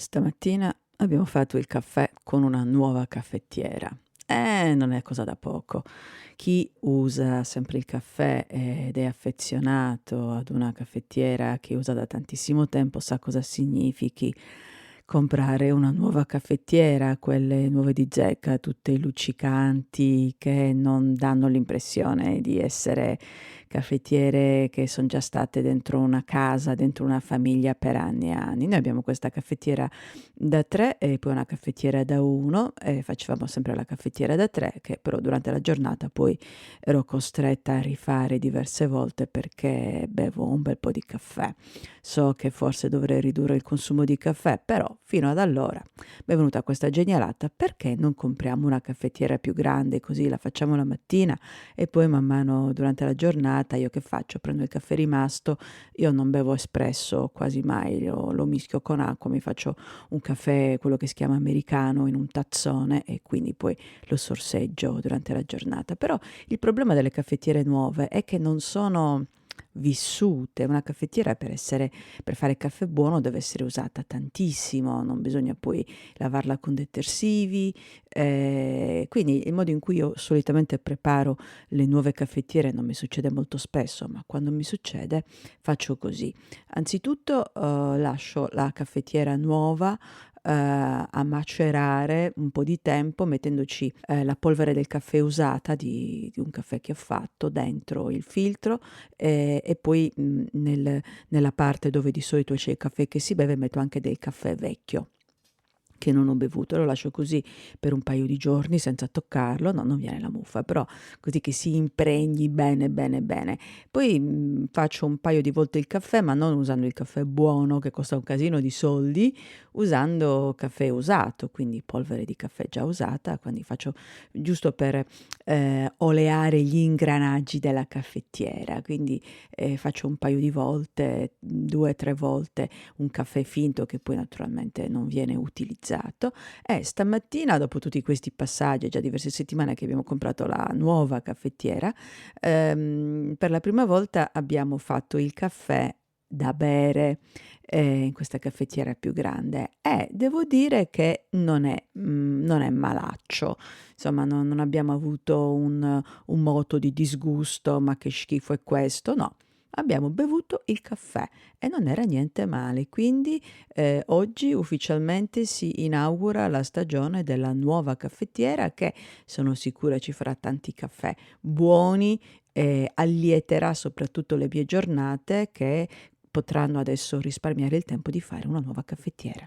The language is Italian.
Stamattina abbiamo fatto il caffè con una nuova caffettiera. Non è cosa da poco. Chi usa sempre il caffè ed è affezionato ad una caffettiera che usa da tantissimo tempo sa cosa significhi comprare una nuova caffettiera, quelle nuove di zecca, tutte luccicanti, che non danno l'impressione di essere caffettiere che son già state dentro una casa, dentro una famiglia per anni e anni. Noi abbiamo questa caffettiera da 3 e poi una caffettiera da 1 e facevamo sempre la caffettiera da 3 che però durante la giornata poi ero costretta a rifare diverse volte perché bevo un bel po' di caffè. So che forse dovrei ridurre il consumo di caffè, però fino ad allora m'è venuta questa genialata: perché non compriamo una caffettiera più grande, così la facciamo la mattina e poi man mano durante la giornata io che faccio? Prendo il caffè rimasto. Io non bevo espresso quasi mai, lo mischio con acqua, mi faccio un caffè, quello che si chiama americano, in un tazzone e quindi poi lo sorseggio durante la giornata. Però il problema delle caffettiere nuove è che non sono vissute. Una caffettiera per fare caffè buono deve essere usata tantissimo, non bisogna poi lavarla con detersivi, quindi il modo in cui io solitamente preparo le nuove caffettiere non mi succede molto spesso, ma quando mi succede faccio così. Anzitutto, lascio la caffettiera nuova, a macerare un po' di tempo mettendoci, la polvere del caffè usata di un caffè che ho fatto dentro il filtro, e poi, nella parte dove di solito c'è il caffè che si beve metto anche del caffè vecchio che non ho bevuto, lo lascio così per un paio di giorni senza toccarlo, no, non viene la muffa, però così che si impregni bene, bene, bene. Poi, faccio un paio di volte il caffè, ma non usando il caffè buono che costa un casino di soldi, usando caffè usato, quindi polvere di caffè già usata, quindi faccio giusto per, oleare gli ingranaggi della caffettiera, quindi, faccio un paio di volte, 2, 3 volte un caffè finto che poi naturalmente non viene utilizzato e stamattina dopo tutti questi passaggi, è già diverse settimane che abbiamo comprato la nuova caffettiera, per la prima volta abbiamo fatto il caffè da bere, in questa caffettiera più grande e devo dire che non è malaccio. Insomma non abbiamo avuto un moto di disgusto: "Ma che schifo è questo", no, abbiamo bevuto il caffè e non era niente male. Quindi, oggi ufficialmente si inaugura la stagione della nuova caffettiera che sono sicura ci farà tanti caffè buoni e allieterà soprattutto le mie giornate che potranno adesso risparmiare il tempo di fare una nuova caffettiera.